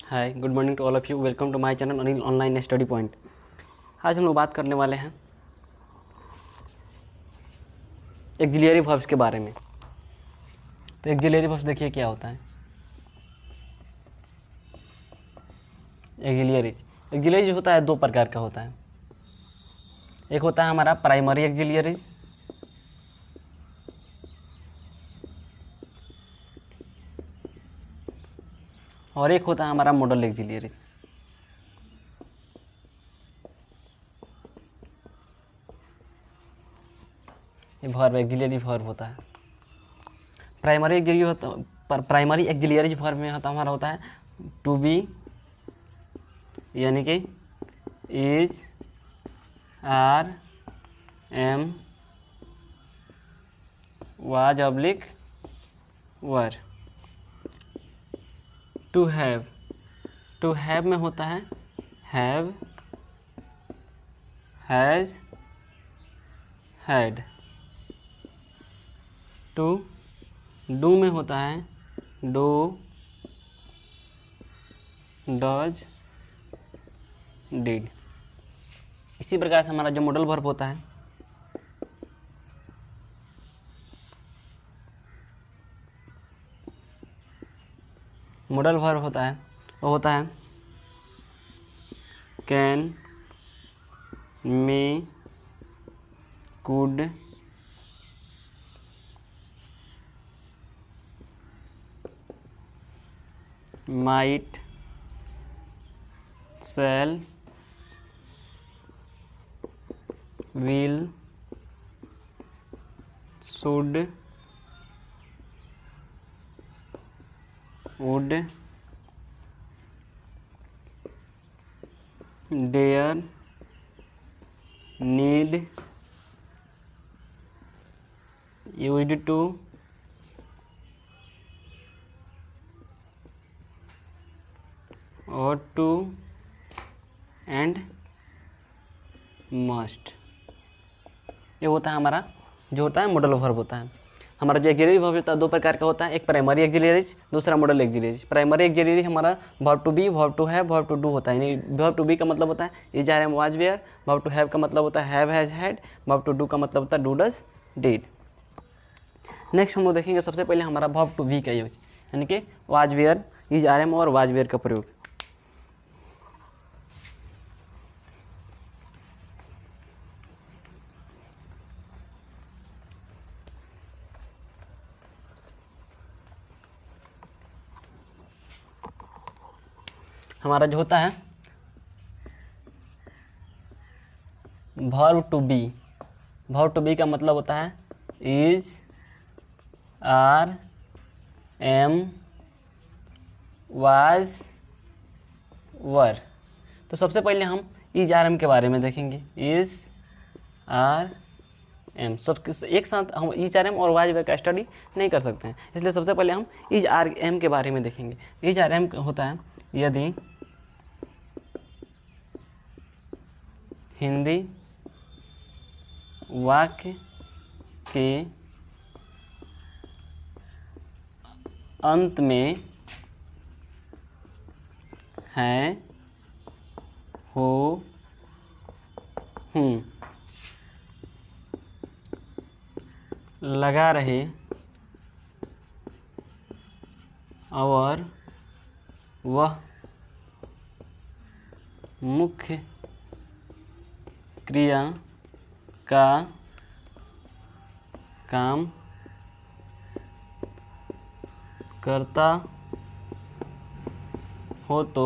Hi, good morning to all of you. Welcome to my channel Anil online study point. आज हम लोग बात करने वाले हैं एक्सिलरी वर्ब्स के बारे में। तो एक्सिलरी वर्ब्स देखिए क्या होता है। एक्सिलरीज होता है, दो प्रकार का होता है। एक होता है हमारा प्राइमरी एक्सिलरीज, और एक होता है हमारा मॉडल एक्सिलरीज। ये वर्ब एक्सिलरी वर्ब होता है। प्राइमरी एक्सिलरी वर्ब में हमारा होता है टू बी, यानी कि is, are, am, was, oblique, were. To have में होता है have, has, had. To do में होता है डू, डज, डिड। इसी प्रकार से हमारा जो मॉडल वर्ब होता है वो होता है can, may, could, might, shall, will, should, would, dare, need, used to, ought to, and must. ये होता है हमारा जो होता है मॉडल वर्ब होता है। हमारा जो एक्सिलरी वर्ब होता है दो प्रकार का होता है, एक प्राइमरी एक्सिलरीज, दूसरा मॉडल एक्सिलरीज। प्राइमरी एक्सिलरी हमारा verb to be, verb to have, verb to do होता है। यानी वर्ब टू बी का मतलब होता है is, are, am, was, were. Verb to have का मतलब होता है have, has, had. Verb to do का मतलब होता है डू, डज, डिड। नेक्स्ट हम लोग देखेंगे सबसे पहले हमारा वर्ब टू बी का यूज, यानी कि was, were, is, are, am और वाज, वेयर का प्रयोग। हमारा जो होता है वर्ब टू बी का मतलब होता है इज, आर, एम, वाज, वर। तो सबसे पहले हम इज, आर, एम के बारे में देखेंगे। इज, आर, एम सब एक साथ हम इज, आर, एम और वाज, वर का स्टडी नहीं कर सकते हैं, इसलिए सबसे पहले हम इज, आर, एम के बारे में देखेंगे। इज, आर, एम होता है यदि हिंदी वाक्य के अंत में है, हो, हूँ, लगा रहे और वह मुख्य क्रिया का काम करता हो तो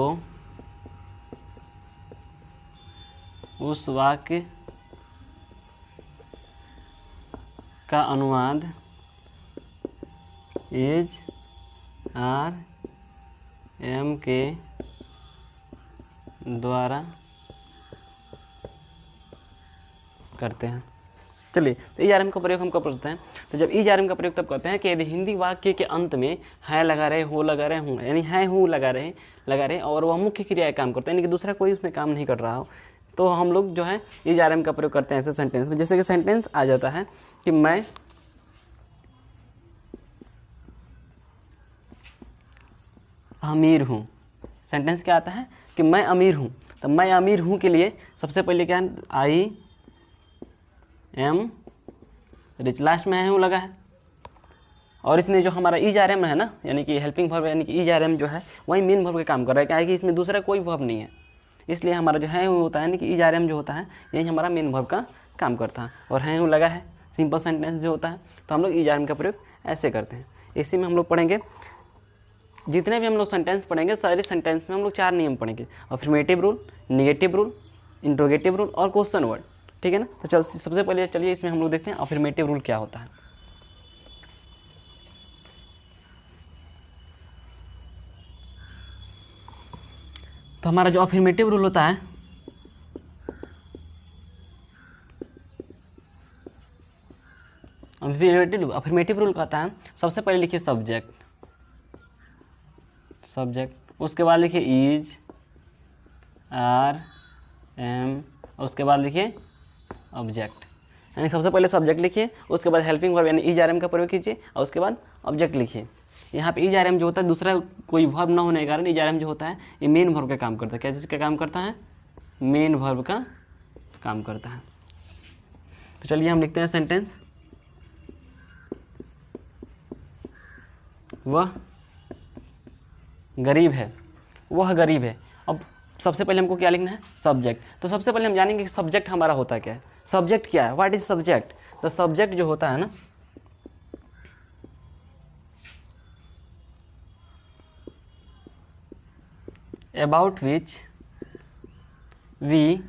उस वाक्य का अनुवाद इज, आर, एम के द्वारा करते हैं। चलिए, तो इज, आर, एम का प्रयोग हम कब करते हैं? तो जब इज, आर, एम का प्रयोग तब करते हैं कि यदि हिंदी वाक्य के अंत में है लगा रहे, हो लगा रहे, हूँ, यानी है, हूँ लगा रहे और वह मुख्य क्रिया काम करते हैं, यानी कि दूसरा कोई उसमें काम नहीं कर रहा हो, तो हम लोग जो है इज, आर, एम का प्रयोग करते हैं ऐसे सेंटेंस में। जैसे कि सेंटेंस आ जाता है कि मैं अमीर हूँ, सेंटेंस क्या आता है कि मैं अमीर हूँ, तो मैं अमीर हूँ के लिए सबसे पहले क्या है, आई एम रिच, लास्ट में है हूँ लगा है। और इसमें जो हमारा इज आर एम है ना, यानी कि हेल्पिंग वर्ब यानी कि इज आर एम जो है वही मेन वर्ब का काम कर रहा है, क्या है कि इसमें दूसरा कोई वर्ब नहीं है, इसलिए हमारा जो है वो होता है ना कि इज आर एम जो होता है यही हमारा मेन वर्ब का काम करता है। और है हूँ लगा है सिंपल सेंटेंस जो होता है, तो हम लोग इज आर एम का प्रयोग ऐसे करते हैं। इसी में हम लोग पढ़ेंगे, जितने भी हम लोग सेंटेंस पढ़ेंगे सारे सेंटेंस में हम लोग 4 नियम पढ़ेंगे, affirmative rule, negative rule, interrogative rule और क्वेश्चन वर्ड, ठीक है ना। तो सबसे पहले चलिए इसमें हम लोग देखते हैं अफर्मेटिव रूल क्या होता है। तो हमारा जो अफर्मेटिव रूल होता है, अफर्मेटिव रूल कहता है सबसे पहले लिखिए सब्जेक्ट, उसके बाद लिखिए इज आर एम, उसके बाद लिखिए ऑब्जेक्ट, यानी सबसे पहले सब्जेक्ट लिखिए, उसके बाद हेल्पिंग वर्ब यानी इज आर एम का प्रयोग कीजिए और उसके बाद ऑब्जेक्ट लिखिए। यहाँ पे इज आर एम जो होता है दूसरा कोई वर्ब ना होने के कारण इज आर एम जो होता है ये मेन वर्ब का काम करता है। क्या जिसका काम करता है, मेन वर्ब का काम करता है। तो चलिए हम लिखते हैं सेंटेंस, वह गरीब है, वह गरीब है। अब सबसे पहले हमको क्या लिखना है, सब्जेक्ट। तो सबसे पहले हम जानेंगे कि सब्जेक्ट हमारा होता क्या है। सब्जेक्ट क्या है, व्हाट इज सब्जेक्ट। तो सब्जेक्ट जो होता है ना, अबाउट विच वी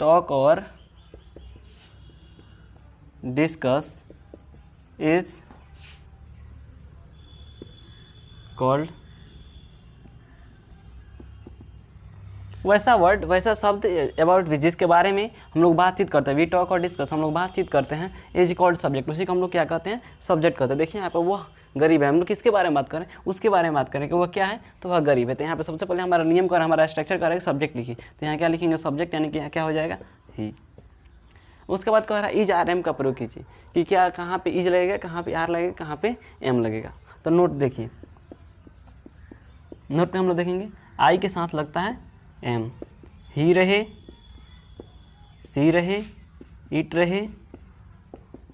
टॉक और डिस्कस इज कॉल्ड, वैसा वर्ड वैसा शब्द अबाउट विच जिसके बारे में हम लोग बातचीत करते हैं, वी टॉक और डिस्कस हम लोग बातचीत करते हैं, इज कॉल्ड सब्जेक्ट, उसी को हम लोग क्या कहते हैं, सब्जेक्ट कहते हैं। देखिए यहाँ पर वह गरीब है, हम लोग किसके बारे में बात करें, उसके बारे में बात करें कि वह क्या है, तो वह गरीब है। तो यहाँ पे सबसे पहले हमारा नियम कर, हमारा स्ट्रक्चर करेगा सब्जेक्ट लिखिए। तो यहाँ क्या लिखेंगे, सब्जेक्ट, यानी कि यहाँ क्या हो जाएगा, ही। उसके बाद कह रहा है इज आर एम का प्रयोग कीजिए कि क्या कहाँ पे इज लगेगा, कहाँ पे आर लगेगा, कहाँ पे एम लगेगा। तो नोट देखिए, नोट पे हम लोग देखेंगे आई के साथ लगता है एम, ही रहे, सी रहे, इट रहे,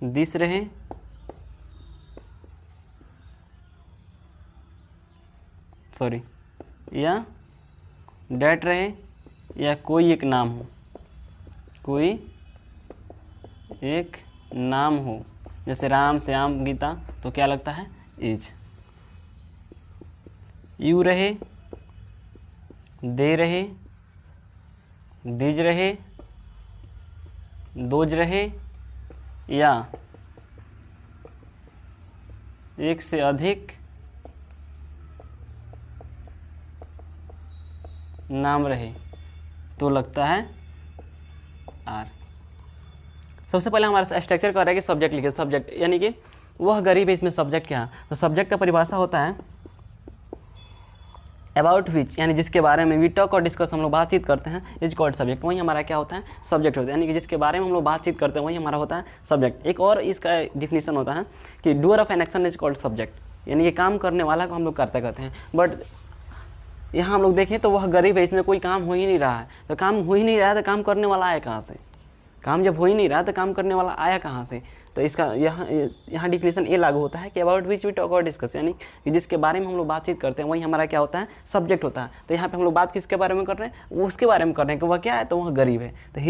दिस रहे, सॉरी या डैट रहे, या कोई एक नाम हो, कोई एक नाम हो, जैसे राम, श्याम, गीता, तो क्या लगता है, इज। यू रहे, दे रहे, दिज रहे, दोज रहे, या एक से अधिक नाम रहे, तो लगता है आर। सबसे पहले हमारा स्ट्रक्चर कर रहा है कि सब्जेक्ट लिखे, सब्जेक्ट यानी कि वह गरीब है, इसमें सब्जेक्ट क्या है, तो सब्जेक्ट का परिभाषा होता है अबाउट विच, यानी जिसके बारे में वी टॉक और डिस्कस हम लोग बातचीत करते हैं, इज कॉल्ड सब्जेक्ट, वही हमारा क्या होता है, सब्जेक्ट होता है, यानी कि जिसके बारे में हम लोग बातचीत करते हैं वही हमारा होता है सब्जेक्ट। एक और इसका डिफिनीशन होता है कि doer of an action is called subject, यानी कि काम करने वाला को हम लोग करते कहते हैं। बट यहाँ हम लोग देखें तो वह गरीब है, इसमें कोई काम हो ही नहीं रहा है, तो काम हो ही नहीं रहा है तो काम करने वाला आया कहाँ से, काम जब हो ही नहीं रहा तो काम करने वाला आया कहाँ से। तो इसका यहाँ डिफिनेशन ये लागू होता है कि अबाउट विच वी टॉक और डिस्कस, यानी कि जिसके बारे में हम लोग बातचीत करते हैं वही हमारा क्या होता है, सब्जेक्ट होता है। तो यहाँ पे हम लोग बात किसके बारे में कर रहे हैं, वो उसके बारे में कर रहे हैं कि वह क्या है, तो वह गरीब है। तो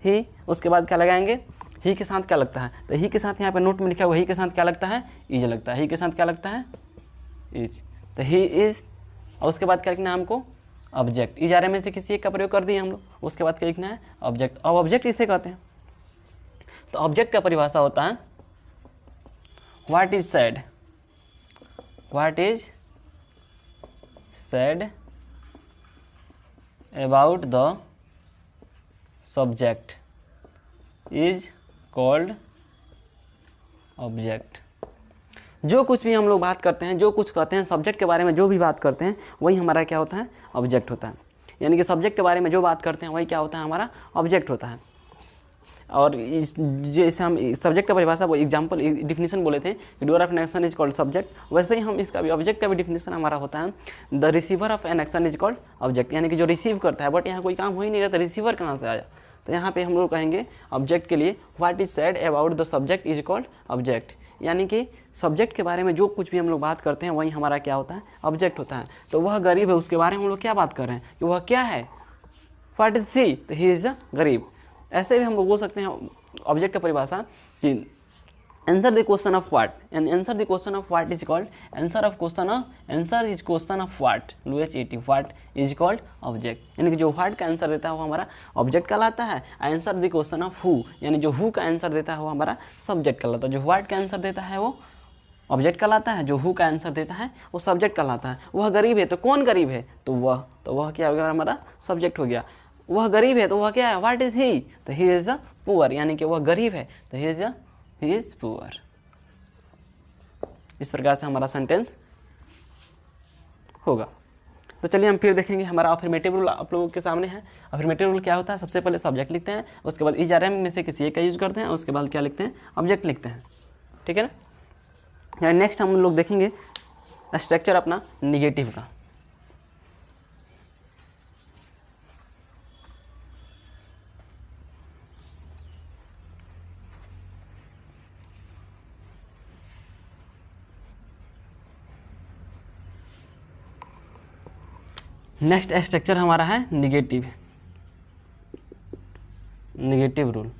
ही उसके बाद क्या लगाएंगे, ही के साथ क्या लगता है, तो ही के साथ यहाँ पे नोट में लिखा हुआ ही के साथ क्या लगता है, इज लगता है, ही के साथ क्या लगता है, इज। तो ही इज, और उसके बाद क्या लिखना है हमको, ऑब्जेक्ट। इज आर में से किसी एक का प्रयोग कर दिए हम लोग, उसके बाद क्या लिखना है, ऑब्जेक्ट। अब ऑब्जेक्ट इसे कहते हैं, तो ऑब्जेक्ट का परिभाषा होता है what is said, what is said about the subject is called object. जो कुछ भी हम लोग बात करते हैं, जो कुछ कहते हैं सब्जेक्ट के बारे में, जो भी बात करते हैं वही हमारा क्या होता है, ऑब्जेक्ट होता है। यानी कि सब्जेक्ट के बारे में जो बात करते हैं वही क्या होता है, हमारा ऑब्जेक्ट होता है। और जैसे हम सब्जेक्ट का परिभाषा वो एग्जाम्पल डिफिनीशन बोले थे कि doer of an action is called subject, वैसे ही हम इसका भी ऑब्जेक्ट का भी डिफिनीशन हमारा होता है the receiver of an action is called object, यानी कि जो रिसीव करता है, बट यहाँ कोई काम हो ही नहीं रहा तो रिसीवर कहाँ से आया। तो यहाँ पे हम लोग कहेंगे ऑब्जेक्ट के लिए what is said about the subject is called object, यानी कि सब्जेक्ट के बारे में जो कुछ भी हम लोग बात करते हैं वही हमारा क्या होता है, ऑब्जेक्ट होता है। तो वह गरीब है, उसके बारे में हम लोग क्या बात कर रहे हैं कि वह क्या है, व्हाट इज ही, तो ही इज अ गरीब। ऐसे भी हम लोग बोल सकते हैं ऑब्जेक्ट का परिभाषा कि answer the question of what, and answer the question of what is called answer of question of, answer is question of what, WHAT, what is called object, यानी कि जो व्हाट का आंसर देता है वो हमारा ऑब्जेक्ट कहलाता है। Answer the question of who, यानी जो हु का आंसर देता है वो हमारा सब्जेक्ट कहलाता है। जो व्हाट का आंसर देता है वो ऑब्जेक्ट कहलाता है, जो हु का आंसर देता है वो सब्जेक्ट कहलाता है। वह गरीब है तो कौन गरीब है, तो वह क्या हो गया, हमारा सब्जेक्ट हो गया। वह गरीब है तो वह क्या है, व्हाट इज ही, तो ही इज अ पुअर, यानी कि वह गरीब है तो ही इज पुअर। इस प्रकार से हमारा सेंटेंस होगा। तो चलिए हम फिर देखेंगे हमारा अफर्मेटिव रूल आप लोगों के सामने है। अफर्मेटिव रूल क्या होता है, सबसे पहले सब्जेक्ट लिखते हैं, उसके बाद इज आर एम में से किसी एक का यूज करते हैं, उसके बाद क्या लिखते हैं, ऑब्जेक्ट लिखते हैं, ठीक है ना। नेक्स्ट हम लोग देखेंगे स्ट्रक्चर अपना निगेटिव का। नेक्स्ट स्ट्रक्चर हमारा है निगेटिव रूल।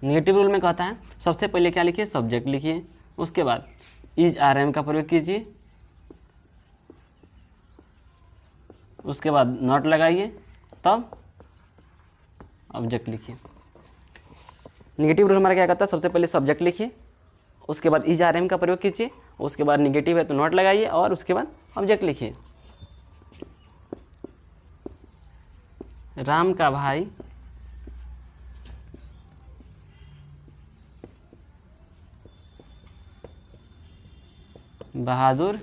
निगेटिव रूल में कहता है सबसे पहले क्या लिखिए, सब्जेक्ट लिखिए, उसके बाद इज आर एम का प्रयोग कीजिए, उसके बाद नॉट लगाइए, तब ऑब्जेक्ट लिखिए। निगेटिव रूल हमारा क्या कहता है, सबसे पहले सब्जेक्ट लिखिए, उसके बाद इज आर एम का प्रयोग कीजिए, उसके बाद निगेटिव है तो नॉट लगाइए और उसके बाद ऑब्जेक्ट लिखिए। राम का भाई बहादुर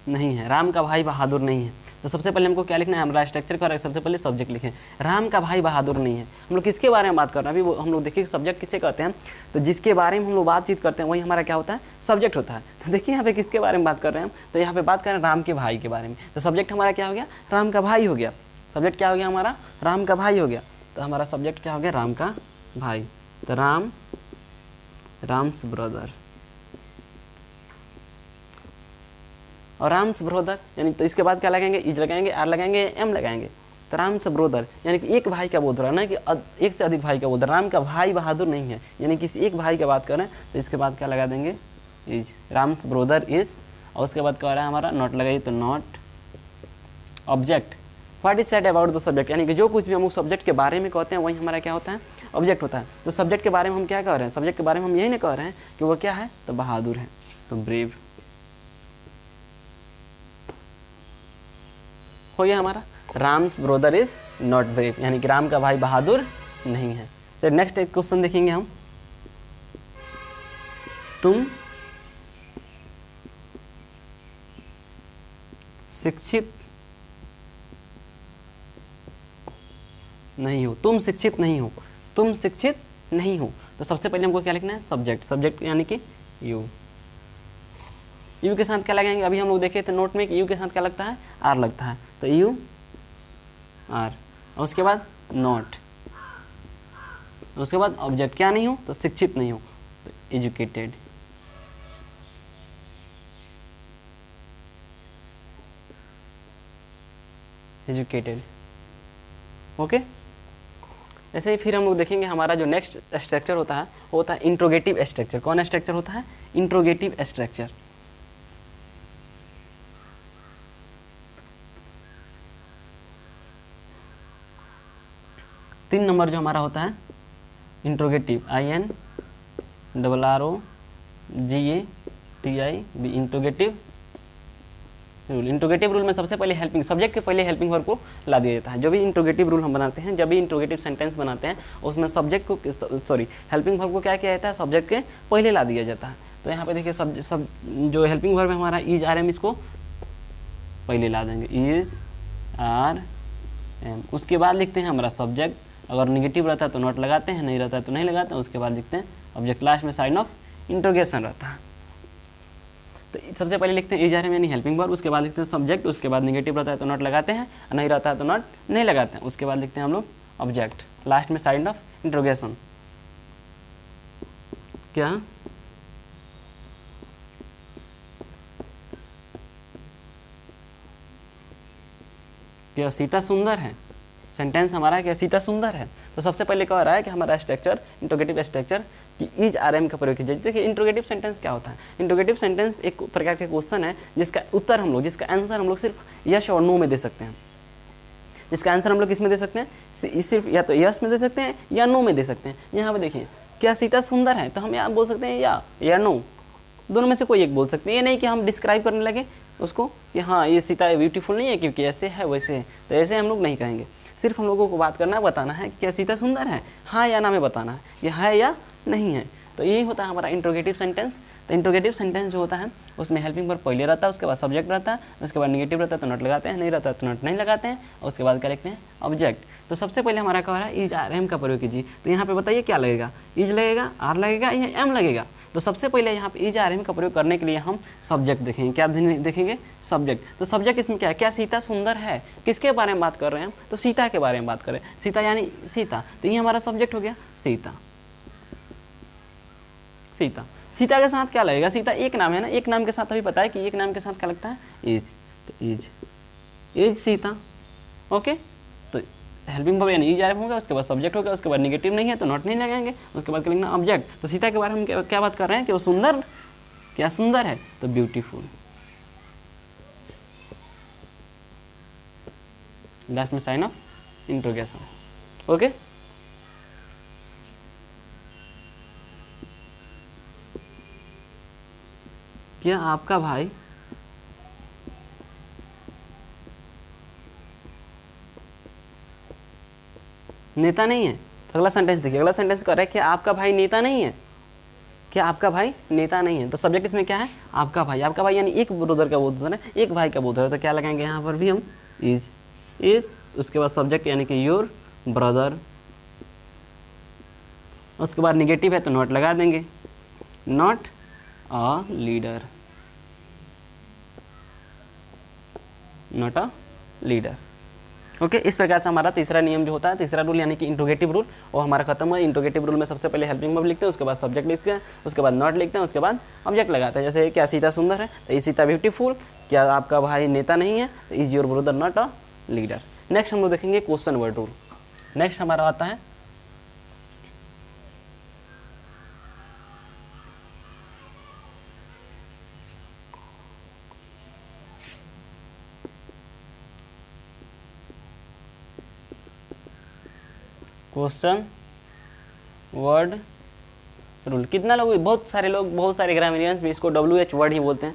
नहीं है, राम का भाई बहादुर नहीं है। तो सबसे पहले हमको क्या लिखना है, हमारा स्ट्रक्चर का सबसे पहले सब्जेक्ट लिखें, राम का भाई बहादुर नहीं है। हम लोग किसके बारे में बात कर रहे हैं अभी, वो हम लोग देखिए सब्जेक्ट किसे कहते हैं, तो जिसके बारे में हम लोग बातचीत करते हैं वही हमारा क्या होता है, सब्जेक्ट होता है। तो देखिए यहाँ पे किसके बारे में बात कर रहे हैं हम, तो यहाँ पे बात कर रहे हैं राम के भाई के बारे में। तो सब्जेक्ट हमारा क्या हो गया, राम का भाई हो गया। सब्जेक्ट क्या हो गया हमारा, राम का भाई हो गया। तो हमारा सब्जेक्ट क्या हो गया, राम का भाई। तो राम्स ब्रदर, और राम्स ब्रदर यानी तो इसके बाद क्या लगाएंगे, इज लगाएंगे, आर लगाएंगे, एम लगाएंगे। तो राम्स ब्रदर यानी कि एक भाई का बोध रहा है ना, कि एक से अधिक भाई का बोध। राम का भाई बहादुर नहीं है, यानी किसी एक भाई की बात कर रहे हैं, तो इसके बाद क्या लगा देंगे, इज। राम्स ब्रदर इज, और उसके बाद क्या हो रहा है हमारा, नॉट लगाइए तो not object. What is said about the subject, यानी कि जो कुछ भी हम उस सब्जेक्ट के बारे में कहते हैं वही हमारा क्या होता है, ऑब्जेक्ट होता है। तो सब्जेक्ट के बारे में हम क्या कह रहे हैं, सब्जेक्ट के बारे में हम यही नहीं कह रहे हैं कि वो क्या है, तो बहादुर है, तो ब्रेव हो गया हमारा। Ram's brother is not brave, यानी कि राम का भाई बहादुर नहीं है। तो नेक्स्ट एक क्वेश्चन देखेंगे हम, तुम शिक्षित नहीं हो, तुम शिक्षित नहीं हो, तुम शिक्षित नहीं हो। तो सबसे पहले हमको क्या लिखना है, सब्जेक्ट। सब्जेक्ट यानी कि यू। यू के साथ क्या लगाएंगे, अभी हम लोग देखे थे नोट में कि यू के साथ क्या लगता है, आर लगता है। तो यू आर, और उसके बाद नॉट, उसके बाद ऑब्जेक्ट क्या नहीं हो, तो शिक्षित नहीं हो, तो एजुकेटेड। Educated, okay. ऐसे ही फिर हम लोग देखेंगे हमारा जो नेक्स्ट स्ट्रक्चर होता है वो होता है इंट्रोगेटिव स्ट्रक्चर। कौन स्ट्रक्चर होता है, इंट्रोगेटिव स्ट्रक्चर। तीन नंबर जो हमारा होता है interrogative, INROGATIV, interrogative rule. Interrogative rule में सबसे पहले हेल्पिंग, सब्जेक्ट के पहले हेल्पिंग वर्ब को ला दिया जाता है। जो भी इंट्रोगेटिव रूल हम बनाते हैं, जब भी इंट्रोगेटिव सेंटेंस बनाते हैं, उसमें सब्जेक्ट को हेल्पिंग वर्ब को क्या किया जाता है, सब्जेक्ट के पहले ला दिया जाता है। तो यहाँ पे देखिए सब जो हेल्पिंग वर्ब है हमारा इज आर एम, इसको पहले ला देंगे, इज आर एम। उसके बाद लिखते हैं हमारा सब्जेक्ट, अगर निगेटिव रहता है तो नॉट लगाते हैं, नहीं रहता है तो नहीं लगाते हैं। उसके बाद लिखते हैं ऑब्जेक्ट, लास्ट में साइन ऑफ इंट्रोगेशन रहता है। तो सबसे पहले लिखते हैं इज आर एम यानी हेल्पिंग वर्ब, उसके बाद लिखते हैं सब्जेक्ट, उसके बाद निगेटिव रहता है तो नॉट लगाते हैं, नहीं रहता है तो नॉट नहीं लगाते हैं। उसके बाद लिखते हैं हम लोग ऑब्जेक्ट, लास्ट में साइन ऑफ इंट्रोगेशन। क्या सीता सुंदर है? सेंटेंस हमारा क्या सीता सुंदर है? तो सबसे पहले कह रहा है कि हमारा स्ट्रक्चर, इंट्रोगेटिव स्ट्रक्चर कि इज आर एम का प्रयोग कीजिए। देखिए इंट्रोगेटिव सेंटेंस क्या होता है? इंट्रोगेटिव सेंटेंस एक प्रकार का क्वेश्चन है जिसका उत्तर हम लोग, जिसका आंसर हम लोग सिर्फ यस और नो में दे सकते हैं। जिसका आंसर हम लोग किस में दे सकते हैं? सिर्फ या तो यस में दे सकते हैं या नो में दे सकते हैं। यहाँ पे देखिए, क्या सीता सुंदर है? तो हम यहाँ बोल सकते हैं या नो, दोनों में से कोई एक बोल सकते हैं। ये नहीं कि हम डिस्क्राइब करने लगे उसको कि हाँ ये सीता ब्यूटीफुल नहीं है क्योंकि ऐसे है वैसे है, तो ऐसे हम लोग नहीं कहेंगे। सिर्फ हम लोगों को बात करना है, बताना है कि क्या सीता सुंदर है, हाँ या ना में बताना है, ये है या नहीं है। तो यही होता है हमारा इंट्रोगेटिव सेंटेंस। तो इंट्रोगेटिव सेंटेंस जो होता है उसमें हेल्पिंग वर्ब पहले रहता है, उसके बाद सब्जेक्ट रहता है, उसके बाद निगेटिव रहता है तो नॉट लगाते हैं, नहीं रहता है तो नॉट नहीं लगाते हैं, और उसके बाद क्या लिखते हैं ऑब्जेक्ट। तो सबसे पहले हमारा कह रहा है इज आर एम का प्रयोग कीजिए। तो यहाँ पे बताइए क्या लगेगा, इज लगेगा, आर लगेगा या एम लगेगा? तो सबसे पहले यहाँ पे इज आर एम का प्रयोग करने के लिए हम सब्जेक्ट देखेंगे। क्या देखेंगे? सब्जेक्ट। तो सब्जेक्ट इसमें क्या है? क्या सीता सुंदर है? किसके बारे में बात कर रहे हैं हम? तो सीता के बारे में बात कर रहे हैं। सीता यानी सीता, तो ये हमारा सब्जेक्ट हो गया सीता। सीता, सीता के साथ क्या लगेगा? सीता एक नाम है ना, एक नाम के साथ अभी पता है कि एक नाम के साथ क्या लगता है? इज। तो इज सीता। ओके, तो हेल्पिंग वर्ब यानी इज आर एम होगा, उसके बाद सब्जेक्ट होगा, उसके बाद निगेटिव नहीं है तो नॉट नहीं लगाएंगे, उसके बाद क्या लिखना ऑब्जेक्ट। तो सीता के बारे में क्या बात कर रहे हैं कि वो सुंदर, क्या सुंदर है? तो ब्यूटीफुल। लास्ट में साइन ऑफ इंट्रोगेशन। ओके, क्या आपका भाई नेता नहीं है? तो अगला सेंटेंस देखिए, अगला सेंटेंस कर रहा है कि आपका भाई नेता नहीं है। क्या आपका भाई नेता नहीं है? तो सब्जेक्ट इसमें क्या है? आपका भाई। आपका भाई यानी एक ब्रदर का बोध है, एक भाई का बोध है, तो क्या लगाएंगे यहाँ पर भी हम इज। उसके बाद सब्जेक्ट यानी कि योर ब्रदर, उसके बाद निगेटिव है तो नॉट लगा देंगे, not a leader, not a leader. Okay, इस प्रकार से हमारा तीसरा नियम जो होता है, तीसरा रूल यानी कि इंट्रोगेटिव रूल, वो हमारा खत्म हुआ। इंट्रोगेटिव रूल में सबसे पहले हेल्पिंग वर्ब लिखते हैं, उसके बाद सब्जेक्ट लिखते हैं, उसके बाद नॉट लिखते हैं, उसके बाद ऑब्जेक्ट लगाते हैं। जैसे क्या सीता सुंदर है? तो इज सीता ब्यूटीफुल। क्या आपका भाई नेता नहीं है? तो is your brother not a leader. Next हम लोग देखेंगे क्वेश्चन वर्ड रूल। नेक्स्ट हमारा आता है क्वेश्चन वर्ड रूल। कितना लोग, बहुत सारे लोग, बहुत सारे ग्रामीणियंस भी इसको WH वर्ड ही बोलते हैं,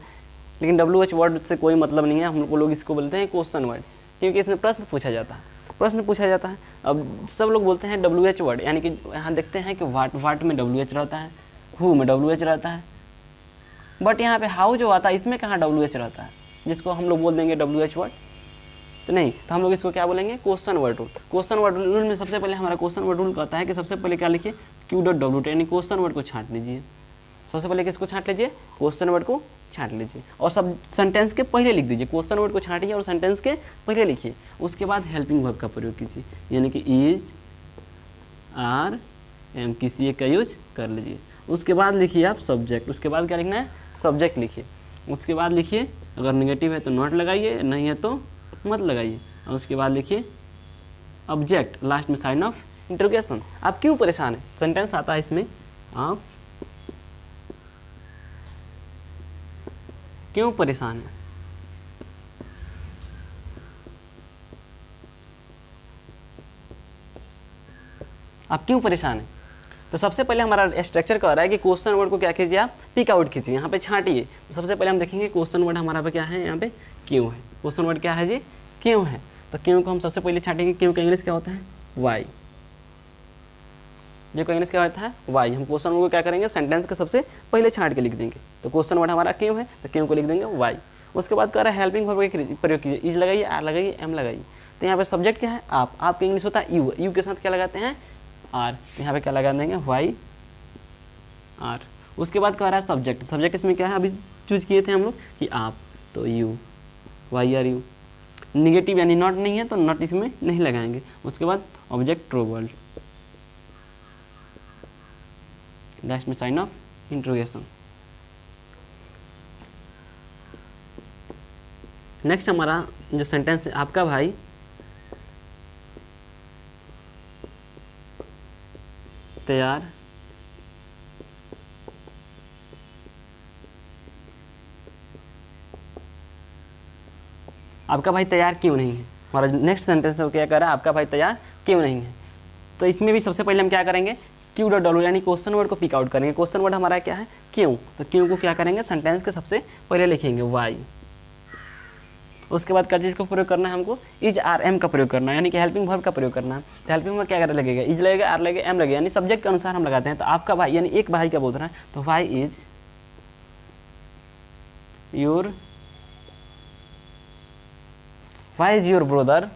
लेकिन WH वर्ड से कोई मतलब नहीं है। हम लोग इसको बोलते हैं क्वेश्चन वर्ड, क्योंकि इसमें प्रश्न पूछा जाता है, प्रश्न पूछा जाता है। अब सब लोग बोलते हैं WH वर्ड, यानी कि यहाँ देखते हैं कि वाट में WH रहता है, हु में WH रहता है, बट यहाँ पे हाउ जो आता है इसमें कहाँ WH रहता है, जिसको हम लोग बोल देंगे WH वर्ड? तो नहीं, तो हम लोग इसको क्या बोलेंगे? Question word rule. Question word rule में सबसे पहले हमारा क्वेश्चन वर्ड रूल कहता है कि सबसे पहले क्या लिखिए? Q.W यानी क्वेश्चन वर्ड को छांट लीजिए। सबसे पहले किसको छांट लीजिए? क्वेश्चन वर्ड को छांट लीजिए, और सब सेंटेंस के पहले लिख दीजिए। क्वेश्चन वर्ड को छांटिए और सेंटेंस के पहले लिखिए। उसके बाद हेल्पिंग वर्ब का प्रयोग कीजिए, यानी कि इज, आर, एम, किसी एक का यूज कर लीजिए। उसके बाद लिखिए आप सब्जेक्ट। उसके बाद क्या लिखना है? सब्जेक्ट लिखिए। उसके बाद लिखिए, अगर निगेटिव है तो नॉट लगाइए, नहीं है तो मत लगाइए, और उसके बाद लिखिए ऑब्जेक्ट, लास्ट में साइन ऑफ इंट्रोगेशन। आप क्यों परेशान हैं? सेंटेंस आता है इसमें, आप क्यों परेशान हैं? आप क्यों परेशान हैं? तो सबसे पहले हमारा स्ट्रक्चर कह रहा है कि क्वेश्चन वर्ड को क्या कीजिए? आप पिक आउट कीजिए, यहाँ पे छांटिए। तो सबसे पहले हम देखेंगे क्वेश्चन वर्ड हमारा पे क्या है, यहाँ पे क्यों है। क्वेश्चन वर्ड क्या है जी? क्यों है। तो क्यों को हम सबसे पहले छांटेंगे। क्यों का इंग्लिश क्या होता है? वाई। जो का इंग्लिश क्या होता है? वाई। हम क्वेश्चन वर्ड को क्या करेंगे? सेंटेंस के सबसे पहले छांट के लिख देंगे। तो क्वेश्चन वर्ड हमारा क्यों है, तो क्यों को लिख देंगे वाई। उसके बाद कह रहा है हेल्पिंग वर्ब का प्रयोग कीजिए। इज लगाइए, आर लगाइए, एम लगाइए। तो यहाँ पे सब्जेक्ट क्या है आप, आपका इंग्लिश होता है यू, यू के साथ क्या लगाते हैं आर, यहाँ पे क्या लगा देंगे वाई आर। उसके बाद कह रहा है सब्जेक्ट, सब्जेक्ट इसमें क्या है अभी चूज किए थे हम लोग कि आप, तो you why are you. Negative यानी नॉट नहीं है तो नॉट इसमें नहीं लगाएंगे। उसके बाद ऑब्जेक्ट ट्रू वर्ल्ड, लास्ट में साइन ऑफ इंट्रोगेशन। नेक्स्ट हमारा जो सेंटेंस है, आपका भाई तैयार आपका भाई तैयार क्यों नहीं है। हमारा नेक्स्ट सेंटेंस है क्या कह रहा है, आपका भाई तैयार क्यों नहीं है। तो इसमें भी सबसे पहले हम क्या करेंगे, क्यू डॉट डब्ल्यू यानी क्वेश्चन वर्ड को पिक आउट करेंगे। क्वेश्चन वर्ड हमारा क्या है क्यों, तो क्यों को क्या करेंगे सेंटेंस के सबसे पहले लिखेंगे वाई। उसके बाद कंडीशन को प्रयोग करना है हमको, इज आर एम का प्रयोग करना है, यानी कि हेल्पिंग वर्ब का प्रयोग करना है। तो हेल्पिंग वर्ब क्या लगेगा, इज लगेगा, आर लगेगा, एम लगेगा, यानी सब्जेक्ट के अनुसार हम लगाते हैं। तो आपका भाई यानी एक भाई का बोल रहा है, तो why is your, why is your brother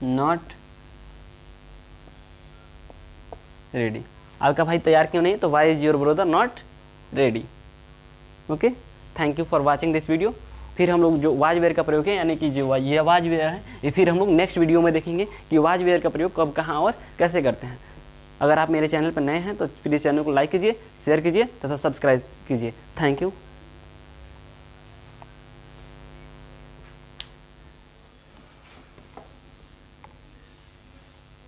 not ready. आपका भाई तैयार क्यों नहीं, तो why is your brother not ready. Okay, thank you for watching this video. फिर हम लोग जो वाज वेयर का प्रयोग है, यानी कि जो ये वाज वेयर है, ये फिर हम लोग नेक्स्ट वीडियो में देखेंगे कि वाज वेयर का प्रयोग कब, कहाँ और कैसे करते हैं। अगर आप मेरे चैनल पर नए हैं तो प्लीज़ चैनल को लाइक कीजिए, शेयर कीजिए तथा सब्सक्राइब कीजिए। Thank you.